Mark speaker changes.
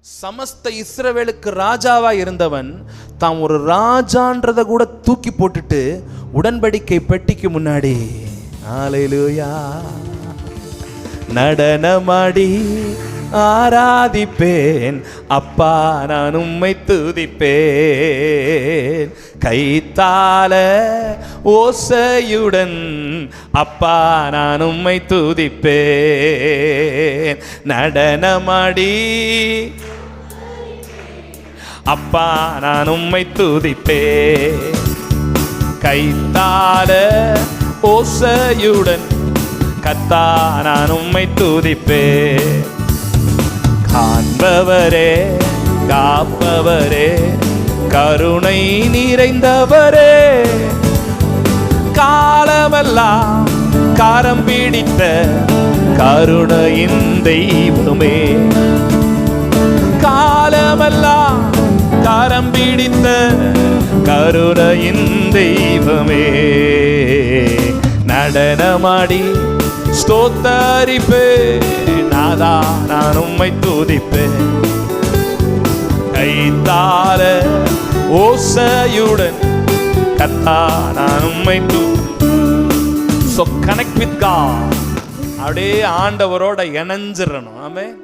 Speaker 1: சமஸ்த இஸ்ரவேலுக்கு ராஜாவா இருந்தவன் தான் ஒரு ராஜான்றத கூட தூக்கி போட்டுட்டு உடன்படிக்கை பெட்டிக்கு முன்னாடி ஹல்லேலூயா நடனமாடி ஆராதிப்பேன் அப்பா நான் உம்மை துதிப்பேன் கைத்தால ஓசையுடன் அப்பா நான் உம்மை துதிப்பேன் நடனமாடி அப்பா நான் உம்மை துதிப்பேன் கைத்தால ஓசையுடன் கத்தா நான் உம்மை துதிப்பேன் காண்பவரே காப்பவரே கருணை நிறைந்தவரே காலமெல்லாம் காரம் பிடித்த கருணையின் தெய்வமே காலமெல்லாம் காரம் பிடித்த கருணையின் தெய்வமே நடனமாடி ஸ்தோத்தரிப்பேன் நாதா நான் உம்மை துதிப்பேன் கைத்தால ஓசையுடன் கத்தா நான் உம்மை So connect with God. அப்படியே ஆண்டவரோட இணைஞ்சிடணும். ஆமென்.